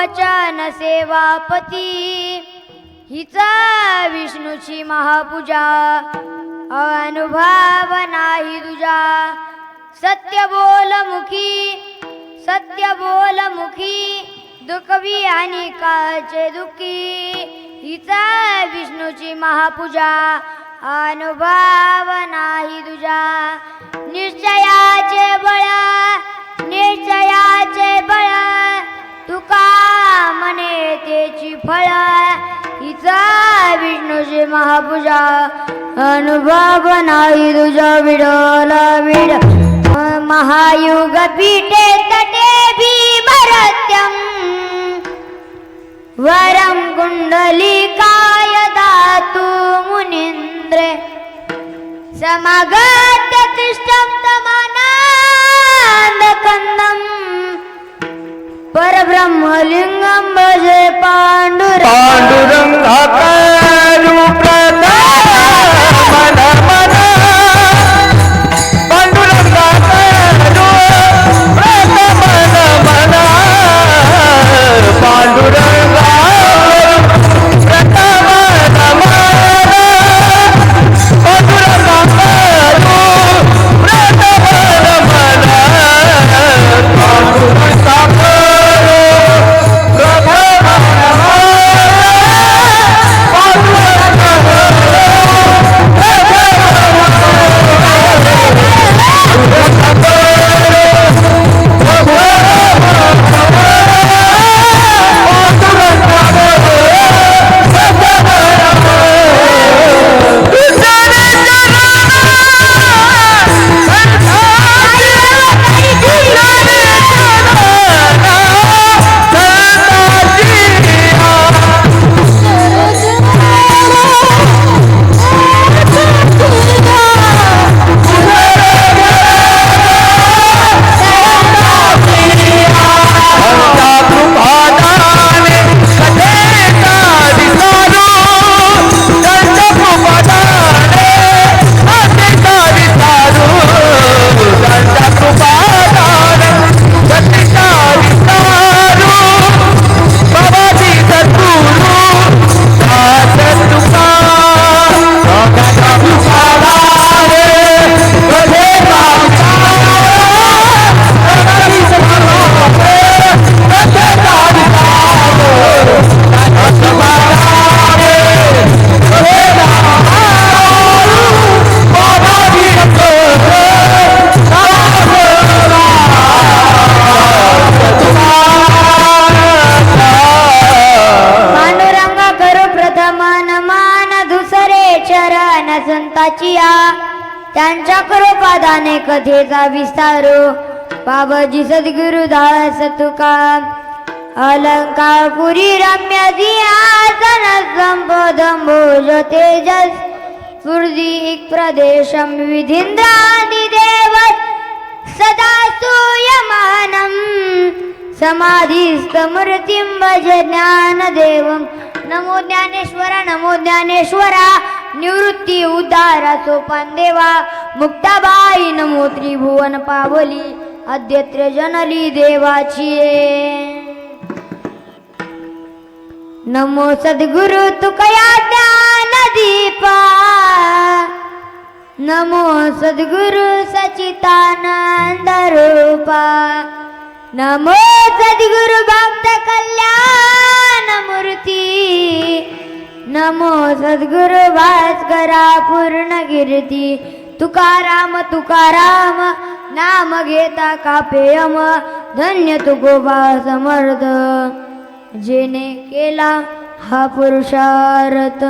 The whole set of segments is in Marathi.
वचन सेवापती हिचा विष्णूची महापूजा अनुभव नाही तुझा सत्य बोल मुखी दुःखवी आणि काळचे दुःखी हिचा विष्णूची महापूजा अनुभव नाही तुझा निश्चयाचे बळ तुका म्हणे त्याची फळ हिचा विष्णूची महापूजा अनुभव नाही तुझा विड महायुग पीठे तटे भीमरत्यम वरम कुंडलिकाय दातु मुनीन्द्रे समागत तिष्ठं तमानन्दकन्दं परब्रह्मलिंगं भजे त्यांच्या कृपादाने कथेचा विस्तारो बाबाजी सद्गुरुदास तुका अलंकारपुरी रम्य सिंहासन संपद भोज तेजस स्फूर्तिक प्रदेशम विधींद्रादिदेव सदा सूयमानं समाधिस्थमूर्तिं भज ज्ञानदेवं नमो ज्ञानेश्वरा निवृत्ती उद्धारा सोपान देवा मुक्ताबाई नमो त्रिभुवन पावली अद्यत्र जनली देवाची नमो सद्गुरु तुकया ज्ञान दीपा नमो सद्गुरु सचितानंद रूपा नमो सद्गुरु भक्त कल्याण मूर्ती नमो सद्गुरु भास्करा पूर्ण कीर्ती तुकाराम नाम घेता कापेयम धन्य तू गोबा समर्थ जेने केला हा पुरुषार्थ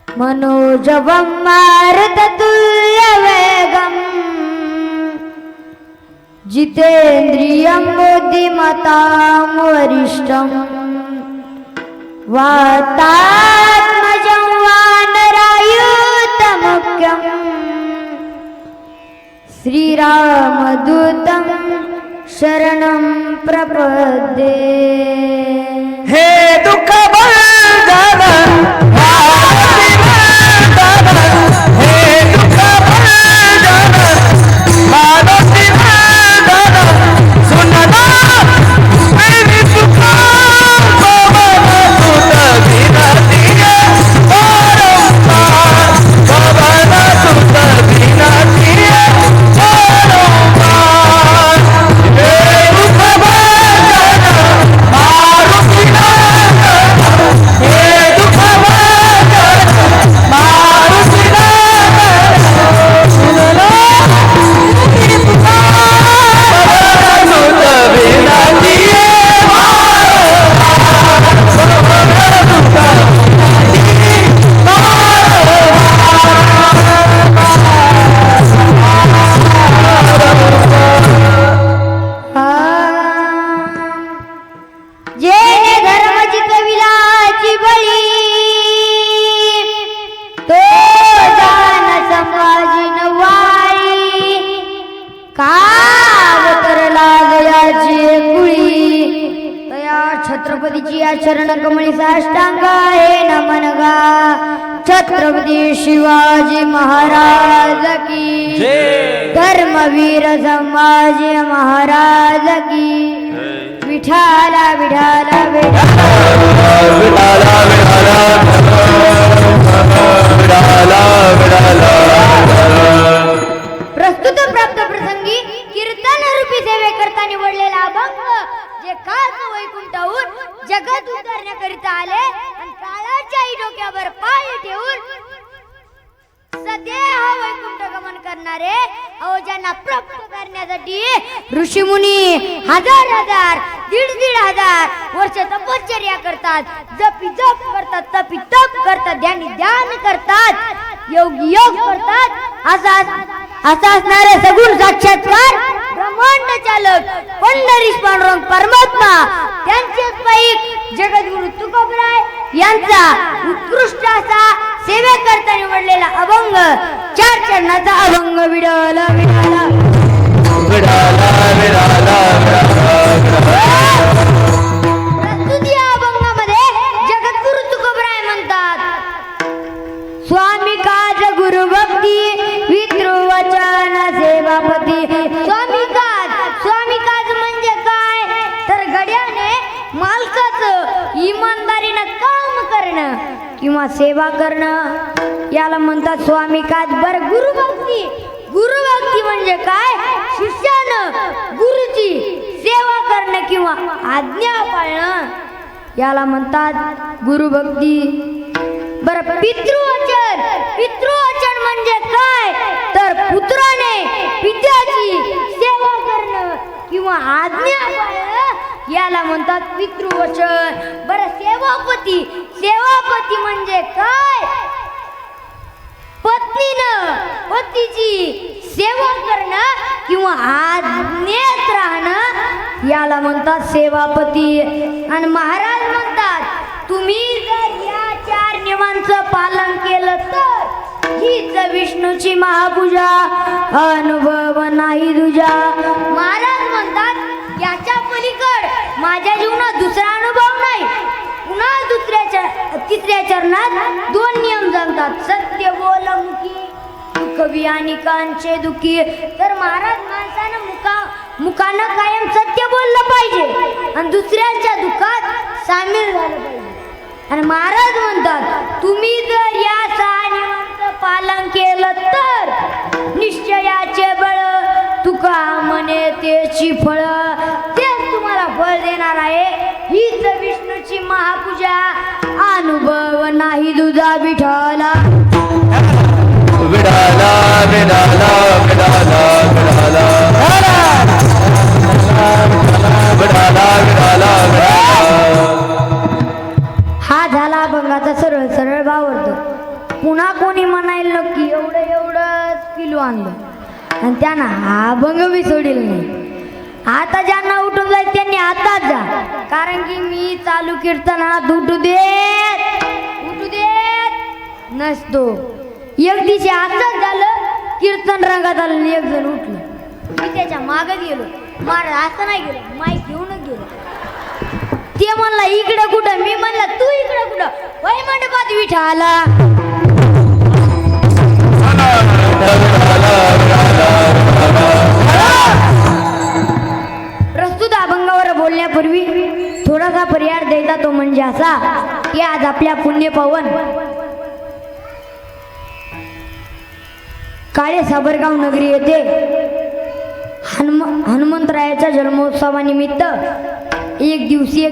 मनोजवं मारुततुल्यवेगम् जितेन्द्रियं बुद्धिमतां वरिष्ठं वातात्मजं वानरायुतमुख्यं श्रीरामदूतं शरणं प्रपद्ये हे दुःख बंधन हे दुःख बंधन छत्रपतीची या चरण कमळी साष्टांग हे नमन गा. छत्रपती शिवाजी महाराज की जय. धर्मवीर संभाजी महाराज की. विठाला विठाला विठाला विठाला विठाला विठाला. प्रस्तुत प्राप्त प्रसंगी कीर्तन रूपी सेवे करता निवडलेला अभंग जे खास वैकुंठाहून जगत उद्धारण्याकरिता आले आणि काळाच्याही डोक्यावर पाय ठेवून सदेह वैकुंठ गमन करणारे ज्यांना प्राप्त करण्यासाठी ऋषीमुनी हजार हजार दीड हजार वर्ष तपश्चर्या करतात, जपी जप करतात, तपी तप करतात, ध्यानी ध्यान करतात, योगी योग करतात. असा असणारे सगुण साक्षात्कार ब्रह्मांड चालक पंढरीश पांडुरंग परमात्मा त्यांचेच पाईक जगद्गुरु तुकोबराय यांचा उत्कृष्ट असा सेवे करता निवडलेला अभंग 4 चरणाचा अभंग. विडाला विडाला विठाला विठाला प्रस्तुत या अभंगामध्ये जगद्गुरु तुकोबराय म्हणतात, स्वामी काज गुरु भक्ती पितृवचन सेवापती. स्वामी काज म्हणजे काय तर घड्याने मालकाचं इमानदारीनं काम करणं किंवा सेवा करणं याला म्हणतात स्वामी काज. बर गुरुभक्ती म्हणजे काय? शिष्यानं गुरुची सेवा करणं किंवा आज्ञा पाळणं याला म्हणतात गुरुभक्ती. बर पितृवचन म्हणजे काय तर पुत्राने पित्याची सेवा करणं किंवा आज्ञा पाळणं याला म्हणतात पितृवचन. बर सेवापती म्हणजे काय? पतीची सेवा करणं किंवा आज्ञेत राहणं याला म्हणतात सेवापती. आणि महाराज म्हणतात, तुम्ही जर या 4 नियमांचं पालन केलं तर हीच विष्णूची महापूजा, अनुभव नाही तुझा. महाराज म्हणतात, याच्या पलीकड माझ्या जीवनात दुसरा अनुभव नाही. पुन्हा तिसऱ्या चरणात 2 नियम सांगतात, सत्य बोलमुखी कवी आणि कांचे दुखी. तर महाराज माणसानं मुखानं कायम सत्य बोललं पाहिजे आणि दुसऱ्यांच्या दुःखात सामील झालं पाहिजे. आणि महाराज म्हणतात, तुम्ही जर या 6 नियमांचं पालन केलं तर निश्चयाचे बळ तुका म्हणे त्याची फळ तेच तुम्हाला फळ देणार आहे. हीच विष्णूची महापूजा, अनुभव नाही तुझा विठाला. विठाला विठाला विठाला विठाला विठाला विठाला. हा झाला अभंगाचा सरळ भावार्थ. पुन्हा कोणी म्हणायला नक्की एवढंच किलो आणलं आणि त्यांना हा अभंग बी सोडील नाही. आता ज्यांना उठून जाईल त्यांनी आताच जा, कारण की मी चालू कीर्तनात उठू देत नसतो. एक दिवशी असंच झालं, कीर्तन रंगात आलं, एक जण उठलं, मी त्याच्या मागे गेलो. महाराज असं नाही गेलो, माईक घेऊनच गेलो. ते म्हणला इकडे कुठं, मी म्हणलं तू इकडे कुठं, वै मंडपात विठाला. प्रस्तुत अभंगावर बोलण्यापूर्वी थोडासा पर्याय द्यायचा, तो म्हणजे असा की आज आपल्या पुण्यपावन काळे साबरगाव नगरी येथे हनुमंतरायाच्या जन्मोत्सवानिमित्त 1 दिवसीय